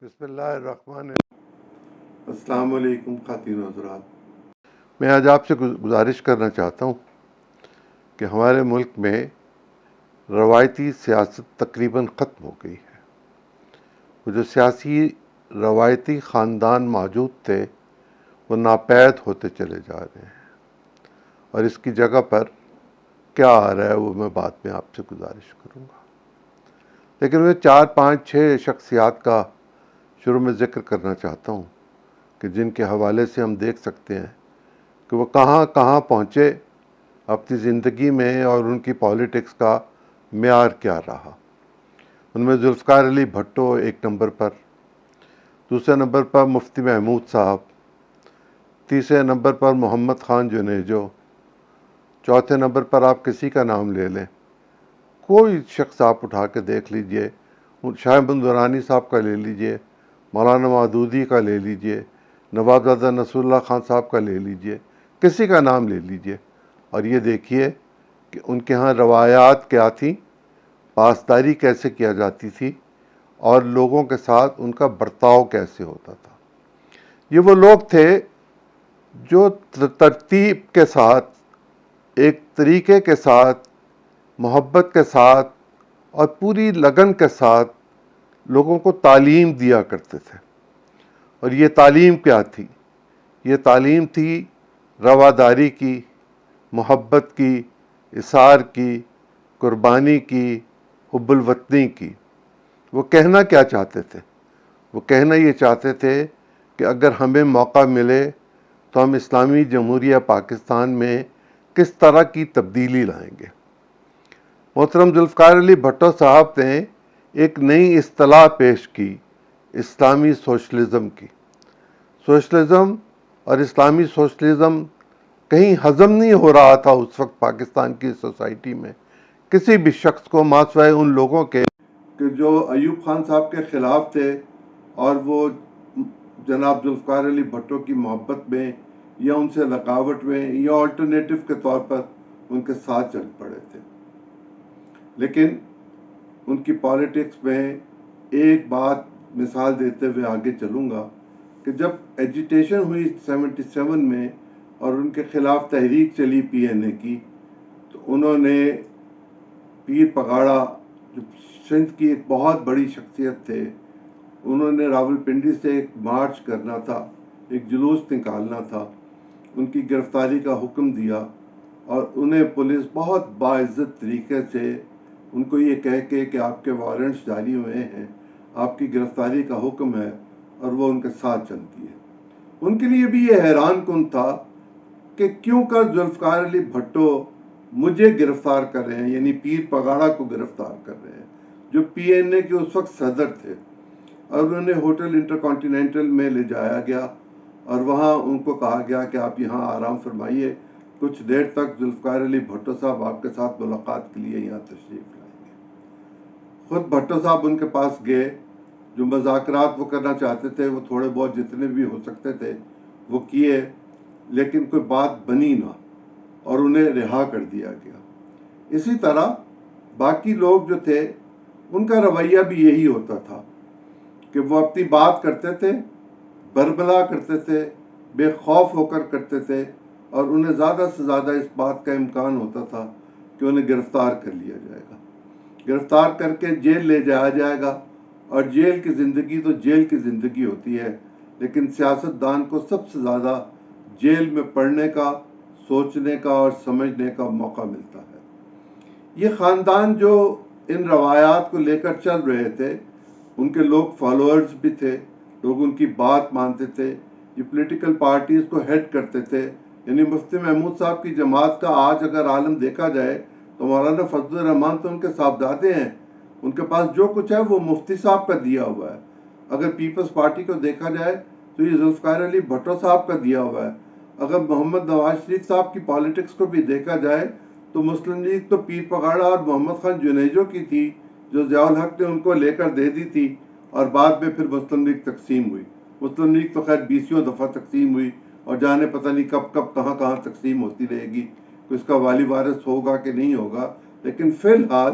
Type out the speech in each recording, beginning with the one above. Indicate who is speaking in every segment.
Speaker 1: بسم اللہ الرحمن السلام علیکم خواتین و حضرات، میں آج آپ سے گزارش کرنا چاہتا ہوں کہ ہمارے ملک میں روایتی سیاست تقریباً ختم ہو گئی ہے۔ وہ جو سیاسی روایتی خاندان موجود تھے وہ ناپید ہوتے چلے جا رہے ہیں، اور اس کی جگہ پر کیا آ رہا ہے وہ میں بعد میں آپ سے گزارش کروں گا۔ لیکن میں 4-5-6 شخصیات کا شروع میں ذکر کرنا چاہتا ہوں کہ جن کے حوالے سے ہم دیکھ سکتے ہیں کہ وہ کہاں کہاں پہنچے اپنی زندگی میں، اور ان کی پالیٹکس کا معیار کیا رہا۔ ان میں ذوالفقار علی بھٹو ایک نمبر پر، دوسرے نمبر پر مفتی محمود صاحب، تیسرے نمبر پر محمد خان جنیجو، چوتھے نمبر پر آپ کسی کا نام لے لیں، کوئی شخص آپ اٹھا کے دیکھ لیجئے، شاہ بن درانی صاحب کا لے لیجئے، مولانا مودودی کا لے لیجئے، نوابزادہ نصر اللہ خان صاحب کا لے لیجئے، کسی کا نام لے لیجئے، اور یہ دیکھیے کہ ان کے ہاں روایات کیا تھیں، پاسداری کیسے کیا جاتی تھی، اور لوگوں کے ساتھ ان کا برتاؤ کیسے ہوتا تھا۔ یہ وہ لوگ تھے جو ترتیب کے ساتھ، ایک طریقے کے ساتھ، محبت کے ساتھ اور پوری لگن کے ساتھ لوگوں کو تعلیم دیا کرتے تھے۔ اور یہ تعلیم کیا تھی؟ یہ تعلیم تھی رواداری کی، محبت کی، اثار کی، قربانی کی، حب الوطنی کی۔ وہ کہنا کیا چاہتے تھے؟ وہ کہنا یہ چاہتے تھے کہ اگر ہمیں موقع ملے تو ہم اسلامی جمہوریہ پاکستان میں کس طرح کی تبدیلی لائیں گے۔ محترم ذوالفقار علی بھٹو صاحب نے ایک نئی اصطلاح پیش کی، اسلامی سوشلزم کی۔ سوشلزم اور اسلامی سوشلزم کہیں ہضم نہیں ہو رہا تھا اس وقت پاکستان کی سوسائٹی میں کسی بھی شخص کو، ماسوائے ان لوگوں کے کہ جو ایوب خان صاحب کے خلاف تھے اور وہ جناب ذوالفقار علی بھٹو کی محبت میں یا ان سے رکاوٹ میں یا آلٹرنیٹو کے طور پر ان کے ساتھ چل پڑے تھے۔ لیکن ان کی پالیٹکس میں ایک بات مثال دیتے ہوئے آگے چلوں گا کہ جب ایجیٹیشن ہوئی 77 میں اور ان کے خلاف تحریک چلی پی این اے کی، تو انہوں نے پیر پگاڑا جو سندھ کی ایک بہت بڑی شخصیت تھے، انہوں نے راولپنڈی سے ایک مارچ کرنا تھا، ایک جلوس نکالنا تھا، ان کی گرفتاری کا حکم دیا، اور انہیں پولیس بہت باعزت طریقے سے ان کو یہ کہہ کے کہ آپ کے وارنٹس جاری ہوئے ہیں، آپ کی گرفتاری کا حکم ہے، اور وہ ان کے ساتھ چلتی ہے۔ ان کے لیے بھی یہ حیران کن تھا کہ کیوں کر ذوالفقار علی بھٹو مجھے گرفتار کر رہے ہیں، یعنی پیر پگاڑا کو گرفتار کر رہے ہیں جو پی این اے کے اس وقت صدر تھے۔ اور انہیں ہوٹل انٹر کانٹیننٹل میں لے جایا گیا اور وہاں ان کو کہا گیا کہ آپ یہاں آرام فرمائیے، کچھ دیر تک ذوالفقار علی بھٹو صاحب آپ کے ساتھ ملاقات کے لیے یہاں تشریف لائیں گے۔ خود بھٹو صاحب ان کے پاس گئے، جو مذاکرات وہ کرنا چاہتے تھے وہ تھوڑے بہت جتنے بھی ہو سکتے تھے وہ کیے، لیکن کوئی بات بنی نہ، اور انہیں رہا کر دیا گیا۔ اسی طرح باقی لوگ جو تھے ان کا رویہ بھی یہی ہوتا تھا کہ وہ اپنی بات کرتے تھے، بربلا کرتے تھے، بے خوف ہو کر کرتے تھے، اور انہیں زیادہ سے زیادہ اس بات کا امکان ہوتا تھا کہ انہیں گرفتار کر لیا جائے گا، گرفتار کر کے جیل لے جایا جائے گا، اور جیل کی زندگی تو جیل کی زندگی ہوتی ہے، لیکن سیاستدان کو سب سے زیادہ جیل میں پڑھنے کا، سوچنے کا اور سمجھنے کا موقع ملتا ہے۔ یہ خاندان جو ان روایات کو لے کر چل رہے تھے، ان کے لوگ فالوورز بھی تھے، لوگ ان کی بات مانتے تھے، یہ پولیٹیکل پارٹیز کو ہیڈ کرتے تھے۔ یعنی مفتی محمود صاحب کی جماعت کا آج اگر عالم دیکھا جائے تو مولانا فضل الرحمان تو ان کے صاحبزادے ہیں، ان کے پاس جو کچھ ہے وہ مفتی صاحب کا دیا ہوا ہے۔ اگر پیپلز پارٹی کو دیکھا جائے تو یہ ذوالفقار علی بھٹو صاحب کا دیا ہوا ہے۔ اگر محمد نواز شریف صاحب کی پالیٹکس کو بھی دیکھا جائے تو مسلم لیگ تو پیر پگاڑا اور محمد خان جنیجو کی تھی، جو ضیاء الحق نے ان کو لے کر دے دی تھی، اور بعد میں پھر مسلم لیگ تقسیم ہوئی۔ مسلم لیگ تو خیر 20 دفعہ تقسیم ہوئی، اور جانے پتہ نہیں کب کب کہاں کہاں تقسیم ہوتی رہے گی، اس کا والی وارث ہوگا کہ نہیں ہوگا، لیکن فی الحال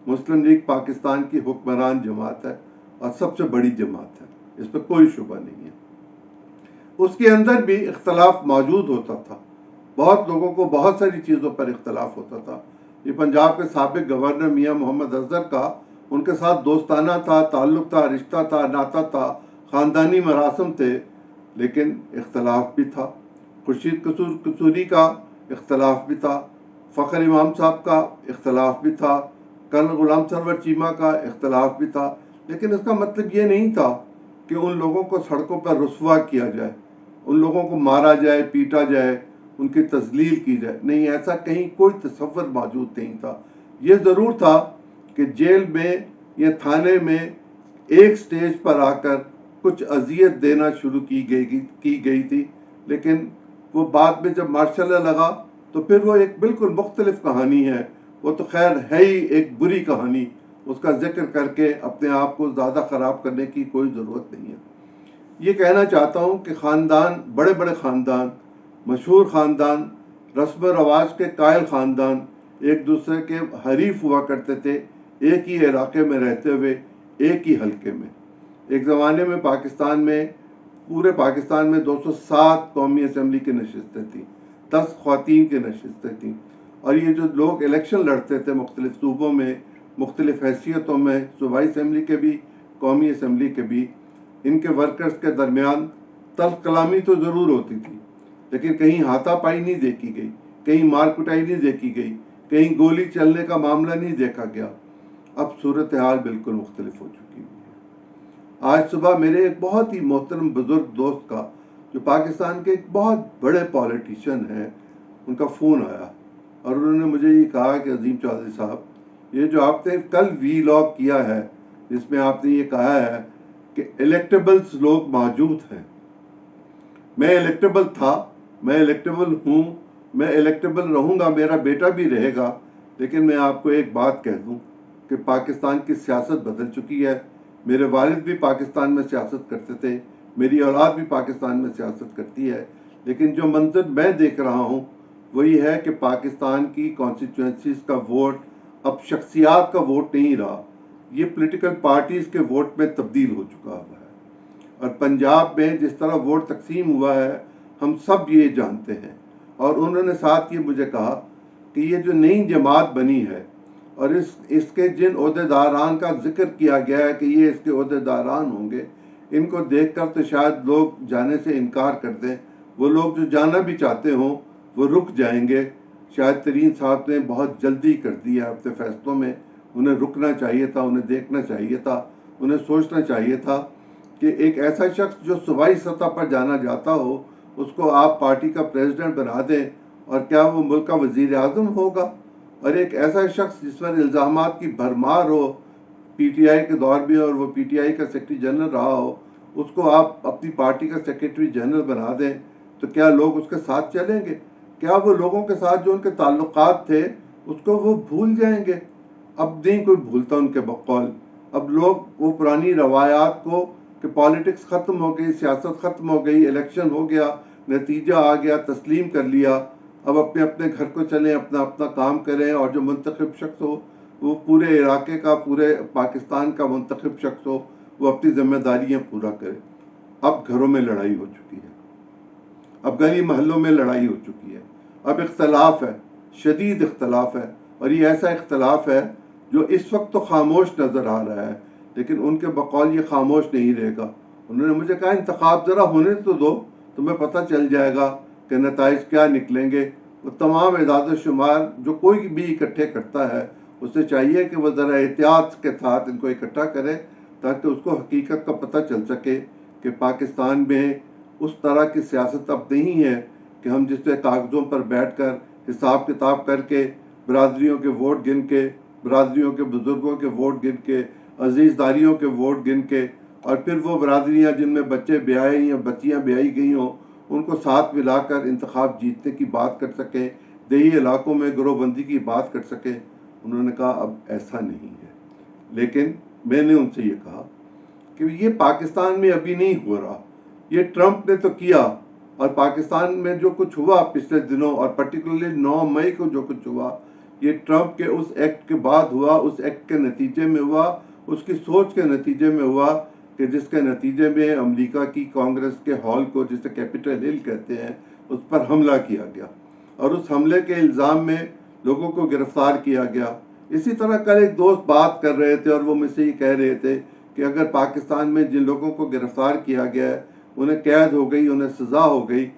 Speaker 1: مسلم لیگ پاکستان کی حکمران جماعت ہے اور سب سے بڑی جماعت ہے۔ اس پہ کوئی شبہ نہیں ہے. اس کے اندر بھی اختلاف موجود ہوتا تھا، بہت لوگوں کو بہت ساری چیزوں پر اختلاف ہوتا تھا. یہ پنجاب کے سابق گورنر میاں محمد اظہر کا ان کے ساتھ دوستانہ تھا، تعلق تھا، رشتہ تھا، ناطہ تھا، خاندانی مراسم تھے، لیکن اختلاف بھی تھا. خورشید قصوری کا اختلاف بھی تھا، فخر امام صاحب کا اختلاف بھی تھا، کرنل غلام سرور چیمہ کا اختلاف بھی تھا. لیکن اس کا مطلب یہ نہیں تھا کہ ان لوگوں کو سڑکوں پر رسوا کیا جائے، ان لوگوں کو مارا جائے، پیٹا جائے، ان کی تذلیل کی جائے. نہیں، ایسا کہیں کوئی تصور موجود نہیں تھا. یہ ضرور تھا کہ جیل میں یا تھانے میں ایک سٹیج پر آ کر کچھ اذیت دینا شروع کی گئی تھی، لیکن وہ بعد میں جب مارشل لا لگا تو پھر وہ ایک بالکل مختلف کہانی ہے. وہ تو خیر ہے ہی ایک بری کہانی، اس کا ذکر کر کے اپنے آپ کو زیادہ خراب کرنے کی کوئی ضرورت نہیں ہے. یہ کہنا چاہتا ہوں کہ خاندان، بڑے بڑے خاندان، مشہور خاندان، رسم و رواج کے قائل خاندان ایک دوسرے کے حریف ہوا کرتے تھے، ایک ہی علاقے میں رہتے ہوئے، ایک ہی حلقے میں. ایک زمانے میں پورے پاکستان میں 207 قومی اسمبلی کی نشستیں تھیں، 10 خواتین کی نشستیں تھیں. اور یہ جو لوگ الیکشن لڑتے تھے مختلف صوبوں میں، مختلف حیثیتوں میں، صوبائی اسمبلی کے بھی، قومی اسمبلی کے بھی، ان کے ورکرز کے درمیان تلخ کلامی تو ضرور ہوتی تھی، لیکن کہیں ہاتھا پائی نہیں دیکھی گئی، کہیں مار کٹائی نہیں دیکھی گئی، کہیں گولی چلنے کا معاملہ نہیں دیکھا گیا. اب صورتحال بالکل مختلف ہو چکی ہے. آج صبح میرے ایک بہت ہی محترم بزرگ دوست کا، جو پاکستان کے ایک بہت بڑے پولیٹیشین ہیں، ان کا فون آیا اور انہوں نے مجھے یہ کہا کہ عظیم چودھری صاحب، یہ جو آپ نے کل وی لاگ کیا ہے جس میں آپ نے یہ کہا ہے کہ الیکٹیبلز لوگ موجود ہیں. میں الیکٹیبل تھا، میں الیکٹیبل ہوں، میں الیکٹیبل رہوں گا، میرا بیٹا بھی رہے گا. لیکن میں آپ کو ایک بات کہہ دوں کہ پاکستان کی سیاست بدل چکی ہے. میرے والد بھی پاکستان میں سیاست کرتے تھے، میری اولاد بھی پاکستان میں سیاست کرتی ہے، لیکن جو منظر میں دیکھ رہا ہوں وہ یہ ہے کہ پاکستان کی کانسٹیچوئنسیز کا ووٹ اب شخصیات کا ووٹ نہیں رہا، یہ پولیٹیکل پارٹیز کے ووٹ میں تبدیل ہو چکا ہوا ہے. اور پنجاب میں جس طرح ووٹ تقسیم ہوا ہے ہم سب یہ جانتے ہیں. اور انہوں نے ساتھ یہ مجھے کہا کہ یہ جو نئی جماعت بنی ہے اور اس کے جن عہدیداران کا ذکر کیا گیا ہے کہ یہ اس کے عہدیداران ہوں گے، ان کو دیکھ کر تو شاید لوگ جانے سے انکار کر دیں. وہ لوگ جو جانا بھی چاہتے ہوں وہ رک جائیں گے. شاید ترین صاحب نے بہت جلدی کر دی ہے اپنے فیصلوں میں. انہیں رکنا چاہیے تھا، انہیں دیکھنا چاہیے تھا، انہیں سوچنا چاہیے تھا کہ ایک ایسا شخص جو صوبائی سطح پر جانا جاتا ہو اس کو آپ پارٹی کا پریزیڈنٹ بنا دیں، اور کیا وہ ملک کا وزیر اعظم ہوگا؟ اور ایک ایسا شخص جس پر الزامات کی بھرمار ہو پی ٹی آئی کے دور میں، اور وہ پی ٹی آئی کا سیکرٹری جنرل رہا ہو، اس کو آپ اپنی پارٹی کا سیکرٹری جنرل بنا دیں تو کیا لوگ اس کے ساتھ چلیں گے؟ کیا وہ لوگوں کے ساتھ جو ان کے تعلقات تھے اس کو وہ بھول جائیں گے؟ اب نہیں کوئی بھولتا ان کے بقول. اب لوگ وہ پرانی روایات کو کہ پالیٹکس ختم ہو گئی، سیاست ختم ہو گئی، الیکشن ہو گیا، نتیجہ آ گیا، تسلیم کر لیا، اب اپنے اپنے گھر کو چلیں، اپنا اپنا کام کریں، اور جو منتخب شخص ہو وہ پورے علاقے کا، پورے پاکستان کا منتخب شخص ہو، وہ اپنی ذمہ داریاں پورا کرے. اب گھروں میں لڑائی ہو چکی ہے، اب گلی محلوں میں لڑائی ہو چکی ہے، اب اختلاف ہے، شدید اختلاف ہے. اور یہ ایسا اختلاف ہے جو اس وقت تو خاموش نظر آ رہا ہے، لیکن ان کے بقول یہ خاموش نہیں رہے گا. انہوں نے مجھے کہا انتخاب ذرا ہونے تو دو، تمہیں پتہ چل جائے گا کہ نتائج کیا نکلیں گے. وہ تمام اعداد و شمار جو کوئی بھی اکٹھے کرتا ہے اسے چاہیے کہ وہ ذرا احتیاط کے ساتھ ان کو اکٹھا کرے تاکہ اس کو حقیقت کا پتہ چل سکے کہ پاکستان میں اس طرح کی سیاست اب نہیں ہے کہ ہم جس سے کاغذوں پر بیٹھ کر حساب کتاب کر کے، برادریوں کے ووٹ گن کے، برادریوں کے بزرگوں کے ووٹ گن کے، عزیزداریوں کے ووٹ گن کے، اور پھر وہ برادریاں جن میں بچے بیاہے یا بچیاں بیائی گئی ہوں ان کو ساتھ ملا کر انتخاب جیتنے کی بات کر سکے، دیہی علاقوں میں گروہ بندی کی بات کر سکے. انہوں نے کہا اب ایسا نہیں ہے. لیکن میں نے ان سے یہ کہا کہ یہ پاکستان میں ابھی نہیں ہو رہا، یہ ٹرمپ نے تو کیا، اور پاکستان میں جو کچھ ہوا پچھلے دنوں، اور پرٹیکولرلی 9 مئی کو جو کچھ ہوا، یہ ٹرمپ کے اس ایکٹ کے بعد ہوا، اس ایکٹ کے نتیجے میں ہوا، اس کی سوچ کے نتیجے میں ہوا کہ جس کے نتیجے میں امریکہ کی کانگریس کے ہال کو، جسے کیپٹل ہل کہتے ہیں، اس پر حملہ کیا گیا اور اس حملے کے الزام میں لوگوں کو گرفتار کیا گیا۔ اسی طرح کل ایک دوست بات کر رہے تھے اور وہ مجھ سے یہ کہہ رہے تھے کہ اگر پاکستان میں جن لوگوں کو گرفتار کیا گیا ہے انہیں قید ہو گئی، انہیں سزا ہو گئی،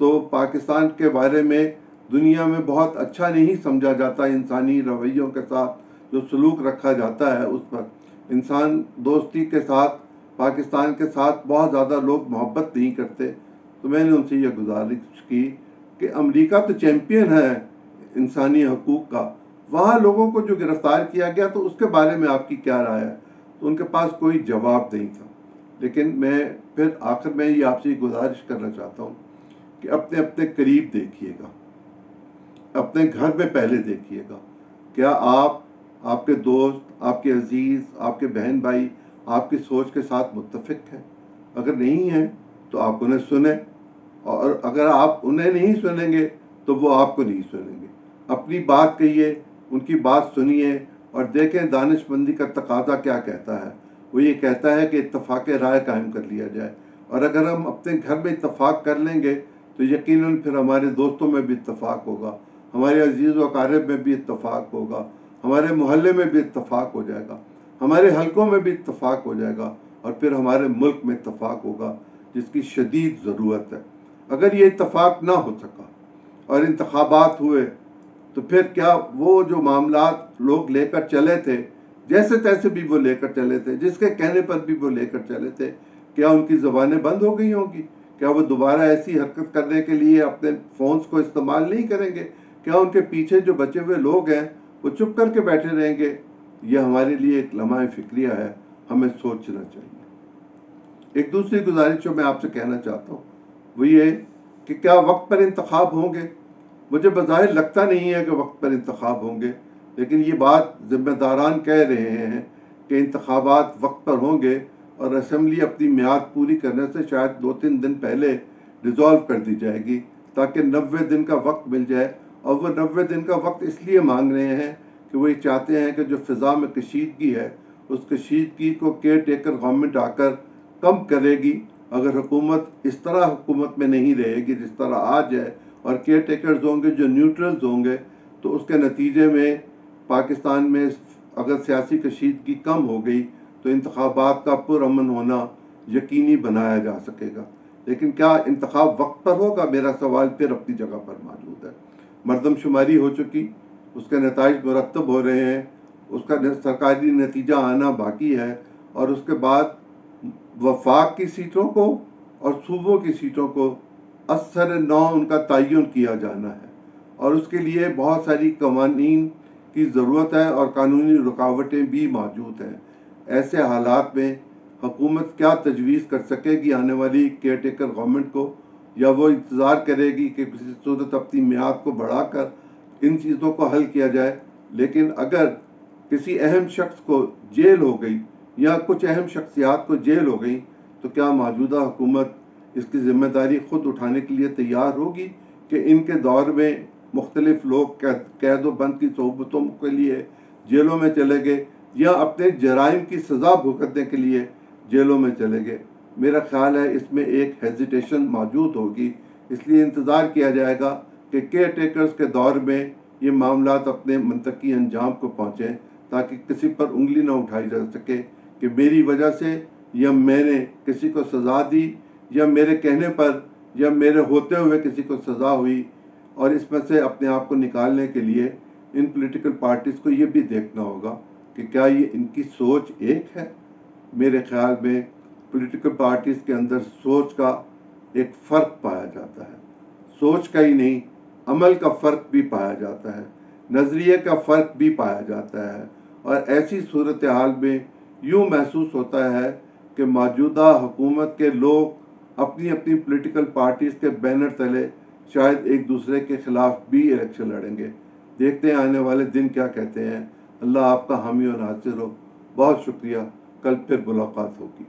Speaker 1: تو پاکستان کے بارے میں دنیا میں بہت اچھا نہیں سمجھا جاتا، انسانی رویوں کے ساتھ جو سلوک رکھا جاتا ہے اس پر۔ انسان دوستی کے ساتھ پاکستان کے ساتھ بہت زیادہ لوگ محبت نہیں کرتے۔ تو میں نے ان سے یہ گزارش کی کہ امریکہ تو چیمپئن ہے انسانی حقوق کا، وہاں لوگوں کو جو گرفتار کیا گیا تو اس کے بارے میں آپ کی کیا رائے ہے؟ تو ان کے پاس کوئی جواب نہیں تھا۔ لیکن میں پھر آخر میں یہ آپ سے گزارش کرنا چاہتا ہوں کہ اپنے اپنے قریب دیکھیے گا، اپنے گھر میں پہلے دیکھیے گا، کیا آپ کے دوست، آپ کے عزیز، آپ کے بہن بھائی آپ کی سوچ کے ساتھ متفق ہیں؟ اگر نہیں ہیں تو آپ انہیں سنیں، اور اگر آپ انہیں نہیں سنیں گے تو وہ آپ کو نہیں سنیں گے۔ اپنی بات کہیے، ان کی بات سنیے اور دیکھیں دانش مندی کا تقاضا کیا کہتا ہے۔ وہ یہ کہتا ہے کہ اتفاق رائے قائم کر لیا جائے، اور اگر ہم اپنے گھر میں اتفاق کر لیں گے تو یقیناً پھر ہمارے دوستوں میں بھی اتفاق ہوگا، ہمارے عزیز و اقارب میں بھی اتفاق ہوگا، ہمارے محلے میں بھی اتفاق ہو جائے گا، ہمارے حلقوں میں بھی اتفاق ہو جائے گا، اور پھر ہمارے ملک میں اتفاق ہوگا جس کی شدید ضرورت ہے۔ اگر یہ اتفاق نہ ہو سکا اور انتخابات ہوئے تو پھر کیا وہ جو معاملات لوگ لے کر چلے تھے، جیسے تیسے بھی وہ لے کر چلے تھے، جس کے کہنے پر بھی وہ لے کر چلے تھے، کیا ان کی زبانیں بند ہو گئی ہوں گی؟ کیا وہ دوبارہ ایسی حرکت کرنے کے لیے اپنے فونز کو استعمال نہیں کریں گے؟ کیا ان کے پیچھے جو بچے ہوئے لوگ ہیں وہ چپ کر کے بیٹھے رہیں گے؟ یہ ہمارے لیے ایک لمحہ فکریہ ہے، ہمیں سوچنا چاہیے۔ ایک دوسری گزارش جو میں آپ سے کہنا چاہتا ہوں وہ یہ کہ کیا وقت پر انتخاب ہوں گے؟ مجھے بظاہر لگتا نہیں ہے کہ وقت پر انتخاب ہوں گے، لیکن یہ بات ذمہ داران کہہ رہے ہیں کہ انتخابات وقت پر ہوں گے، اور اسمبلی اپنی میعاد پوری کرنے سے شاید 2-3 دن پہلے ریزالو کر دی جائے گی تاکہ 90 دن کا وقت مل جائے۔ اور وہ 90 دن کا وقت اس لیے مانگ رہے ہیں کہ وہ یہ چاہتے ہیں کہ جو فضا میں کشیدگی ہے اس کشیدگی کو کیئر ٹیکر گورنمنٹ آ کر کم کرے گی۔ اگر حکومت اس طرح حکومت میں نہیں رہے گی جس طرح آج ہے، اور کیئر ٹیکرز ہوں گے جو نیوٹرلز ہوں گے، تو اس کے نتیجے میں پاکستان میں اگر سیاسی کشیدگی کم ہو گئی تو انتخابات کا پرامن ہونا یقینی بنایا جا سکے گا۔ لیکن کیا انتخاب وقت پر ہوگا؟ میرا سوال پھر اپنی جگہ پر موجود ہے۔ مردم شماری ہو چکی، اس کے نتائج مرتب ہو رہے ہیں، اس کا سرکاری نتیجہ آنا باقی ہے، اور اس کے بعد وفاق کی سیٹوں کو اور صوبوں کی سیٹوں کو اثر نو ان کا تعین کیا جانا ہے، اور اس کے لیے بہت ساری قوانین کی ضرورت ہے اور قانونی رکاوٹیں بھی موجود ہیں۔ ایسے حالات میں حکومت کیا تجویز کر سکے گی آنے والی کیئر ٹیکر گورنمنٹ کو؟ یا وہ انتظار کرے گی کہ کسی صورت اپنی میعاد کو بڑھا کر ان چیزوں کو حل کیا جائے؟ لیکن اگر کسی اہم شخص کو جیل ہو گئی یا کچھ اہم شخصیات کو جیل ہو گئی تو کیا موجودہ حکومت اس کی ذمہ داری خود اٹھانے کے لیے تیار ہوگی کہ ان کے دور میں مختلف لوگ قید و بند کی صحبتوں کے لیے جیلوں میں چلے گئے یا اپنے جرائم کی سزا بھگتنے کے لیے جیلوں میں چلے گئے؟ میرا خیال ہے اس میں ایک ہیزیٹیشن موجود ہوگی، اس لیے انتظار کیا جائے گا کہ کیئر ٹیکرز کے دور میں یہ معاملات اپنے منطقی انجام کو پہنچیں تاکہ کسی پر انگلی نہ اٹھائی جا سکے کہ میری وجہ سے یا میں نے کسی کو سزا دی یا میرے کہنے پر یا میرے ہوتے ہوئے کسی کو سزا ہوئی۔ اور اس میں سے اپنے آپ کو نکالنے کے لیے ان پولیٹیکل پارٹیز کو یہ بھی دیکھنا ہوگا کہ کیا یہ ان کی سوچ ایک ہے؟ میرے خیال میں پولیٹیکل پارٹیز کے اندر سوچ کا ایک فرق پایا جاتا ہے، سوچ کا ہی نہیں عمل کا فرق بھی پایا جاتا ہے، نظریے کا فرق بھی پایا جاتا ہے۔ اور ایسی صورتحال میں یوں محسوس ہوتا ہے کہ موجودہ حکومت کے لوگ اپنی اپنی پولیٹیکل پارٹیز کے بینر تلے شاید ایک دوسرے کے خلاف بھی الیکشن لڑیں گے۔ دیکھتے ہیں آنے والے دن کیا کہتے ہیں۔ اللہ آپ کا حامی و ناصر ہو۔ بہت شکریہ، کل پھر ملاقات ہوگی۔